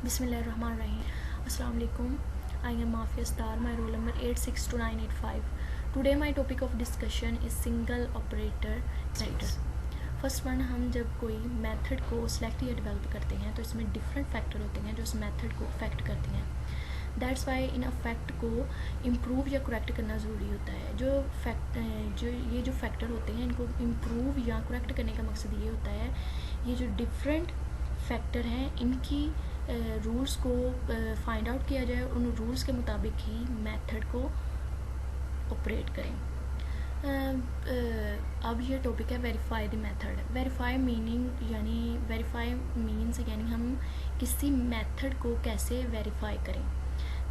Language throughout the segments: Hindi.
Bismillahirrahmanirrahim. Assalamu alaikum. I am Mafia Star. My roll number 862985. Today my topic of discussion is single operator connector. First one, हम जब कोई मेथड को सेलेक्ट या डेवलप करते हैं तो इसमें डिफरेंट फैक्टर होते हैं जो उस मेथड को अफेक्ट करते हैं. दैट्स वाई इन अफेक्ट को इम्प्रूव या करेक्ट करना ज़रूरी होता है. जो फैक्टर होते हैं इनको इम्प्रूव या करेक्ट करने का मकसद ये होता है, ये जो डिफरेंट फैक्टर हैं इनकी रूल्स को फाइंड आउट किया जाए, उन रूल्स के मुताबिक ही मेथड को ऑपरेट करें. अब ये टॉपिक है verify the method. Verify means यानी हम किसी मेथड को कैसे वेरीफाई करें.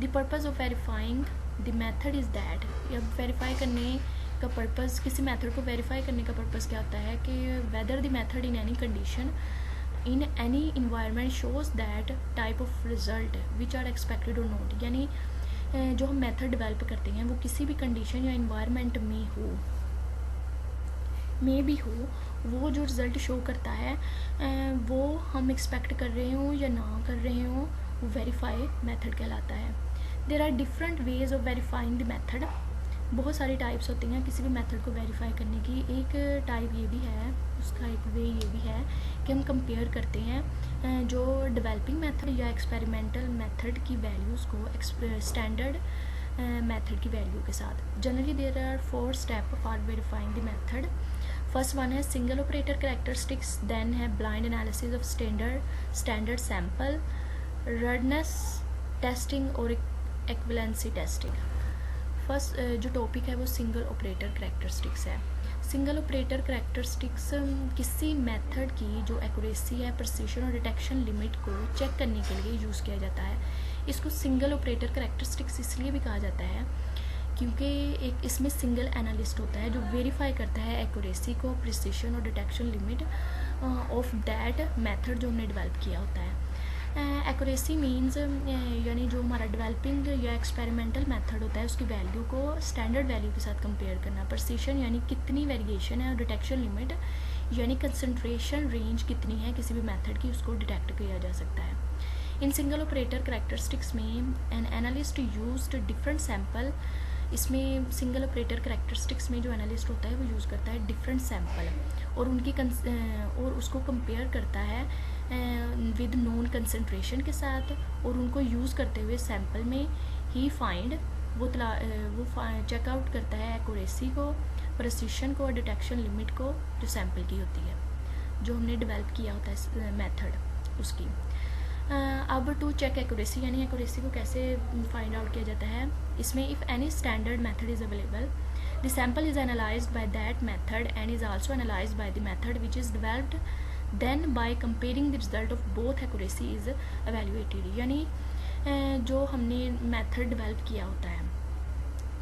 The purpose of verifying the method is that. अब वेरीफाई करने का पर्पज़, किसी मेथड को वेरीफाई करने का पर्पज़ क्या होता है कि whether the method in any condition in any environment shows that type of result which are expected or not. यानी जो हम मेथड डेवलप करते हैं वो किसी भी कंडीशन या इन्वायरमेंट में भी हो वो जो रिज़ल्ट शो करता है वो हम एक्सपेक्ट कर रहे हों या ना कर रहे हों, वो वेरीफाई मेथड कहलाता है. There are different ways of verifying the method. बहुत सारी टाइप्स होती हैं किसी भी मेथड को वेरीफाई करने की. एक टाइप ये भी है, उसका एक वे ये भी है कि हम कंपेयर करते हैं जो डेवलपिंग मेथड या एक्सपेरिमेंटल मेथड की वैल्यूज़ को स्टैंडर्ड मेथड की वैल्यू के साथ. Generally there are 4 step for verifying the method. First one है सिंगल ऑपरेटर कैरेक्टरिस्टिक्स, देन है blind analysis of standard sample, ruggedness testing और एक्विवेलेंसी टेस्टिंग. फर्स्ट जो टॉपिक है वो सिंगल ऑपरेटर कैरेक्टरिस्टिक्स है. सिंगल ऑपरेटर कैरेक्टरिस्टिक्स किसी मेथड की जो एक्यूरेसी है, प्रिसिशन और डिटेक्शन लिमिट को चेक करने के लिए यूज़ किया जाता है. इसको सिंगल ऑपरेटर कैरेक्टरिस्टिक्स इसलिए भी कहा जाता है क्योंकि एक इसमें सिंगल एनालिस्ट होता है जो वेरीफाई करता है एक्यूरेसी को, प्रिसिशन और detection limit of that method जो हमने डेवलप किया होता है. एक्यूरेसी मीन्स यानी जो हमारा डेवलपिंग या एक्सपेरिमेंटल मेथड होता है उसकी वैल्यू को स्टैंडर्ड वैल्यू के साथ कंपेयर करना. प्रिसिशन यानी कितनी वेरिएशन है, और डिटेक्शन लिमिट यानी कंसंट्रेशन रेंज कितनी है किसी भी मेथड की, उसको डिटेक्ट किया जा सकता है. इन सिंगल ऑपरेटर कैरेक्टरिस्टिक्स में an analyst used different sample. इसमें सिंगल ऑपरेटर कैरेक्टरिस्टिक्स में जो एनालिस्ट होता है वो यूज़ करता है डिफरेंट सैम्पल और और उसको कंपेयर करता है विद नोन कंसंट्रेशन के साथ, और उनको यूज़ करते हुए सैम्पल में ही फाइंड वो चेकआउट करता है एक्यूरेसी को, प्रिसिशन को और डिटेक्शन लिमिट को जो सैम्पल की होती है, जो हमने डेवलप किया होता है मेथड उसकी. अब टू चेक एक्यूरेसी यानी एक्यूरेसी को कैसे फाइंड आउट किया जाता है. इसमें if any standard method is available, the sample is analysed by that method and is also analysed by the method which is developed, then by comparing the result of both accuracy is evaluated. यानी जो हमने मेथड डेवलप किया होता है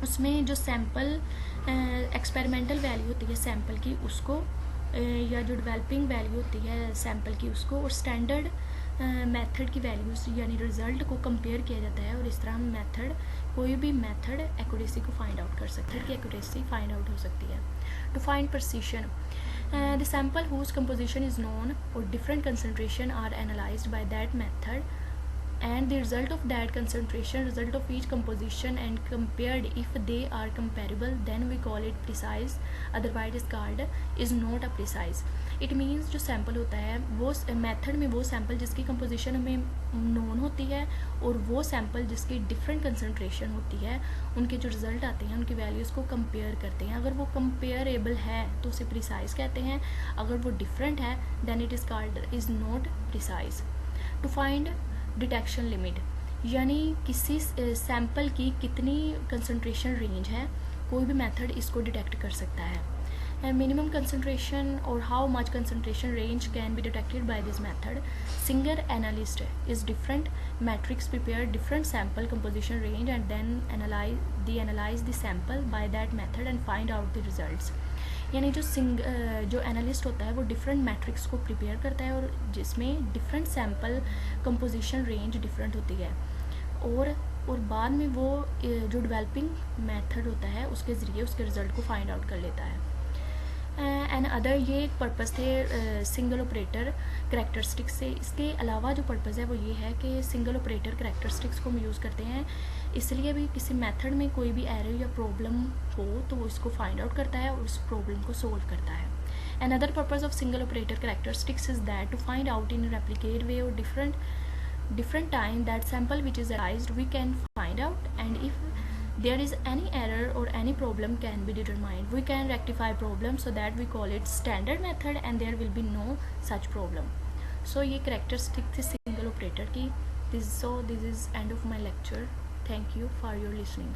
उसमें जो सैम्पल एक्सपेरिमेंटल वैल्यू होती है सैम्पल की उसको या जो डेवलपिंग वैल्यू होती है सैम्पल की उसको, और स्टैंडर्ड मेथड की वैल्यूज़ यानी रिज़ल्ट को कंपेयर किया जाता है. और इस तरह हम कोई भी मेथड एक्यूरेसी को फाइंड आउट कर सकते हैं कि एक्यूरेसी फाइंड आउट हो सकती है. To find precision, the sample whose composition is known और different concentration are analysed by that method and the result of that concentration, result of each composition and compared, if they are comparable then we call it precise, otherwise it is called is not a precise. It means जो सैम्पल होता है वो मेथड में वो सैम्पल जिसकी कंपोजिशन हमें नोन होती है और वो सैम्पल जिसकी डिफरेंट कंसंट्रेशन होती है, उनके जो रिज़ल्ट आते हैं उनकी वैल्यूज़ को कंपेयर करते हैं. अगर वो कंपेयरेबल है तो उसे प्रिसाइज कहते हैं, अगर वो डिफरेंट है then it is called is not precise. To find detection limit यानी किसी सैम्पल की कितनी कंसंट्रेशन रेंज है, कोई भी मेथड इसको डिटेक्ट कर सकता है. मिनिमम कंसंट्रेशन और how much concentration range can be detected by this method. Single analyst is different matrix prepare different sample composition range and then analyze the sample by that method and find out the results. यानी जो एनालिस्ट होता है वो डिफरेंट मैट्रिक्स को प्रिपेयर करता है और जिसमें different sample composition range different होती है, और बाद में वो जो डेवलपिंग मेथड होता है उसके ज़रिए उसके रिज़ल्ट को फाइंड आउट कर लेता है. एंड अदर ये एक पर्पज़ थे सिंगल ऑपरेटर करैक्टरिस्टिक्स से। इसके अलावा जो पर्पज़ है वो ये है कि सिंगल ऑपरेटर करैक्टरिस्टिक्स को हम यूज़ करते हैं इसलिए भी किसी मेथड में कोई भी एरर या प्रॉब्लम हो तो वो इसको फाइंड आउट करता है और उस प्रॉब्लम को सोल्व करता है। Another purpose of single operator characteristics is that to find out in a replicate way or different time that sample which is analyzed we can find out, and if there is any error or any problem can be determined, we can rectify problem, so that we call it standard method and there will be no such problem. So ये characteristic थी single operator की. This is end of my lecture. Thank you for your listening.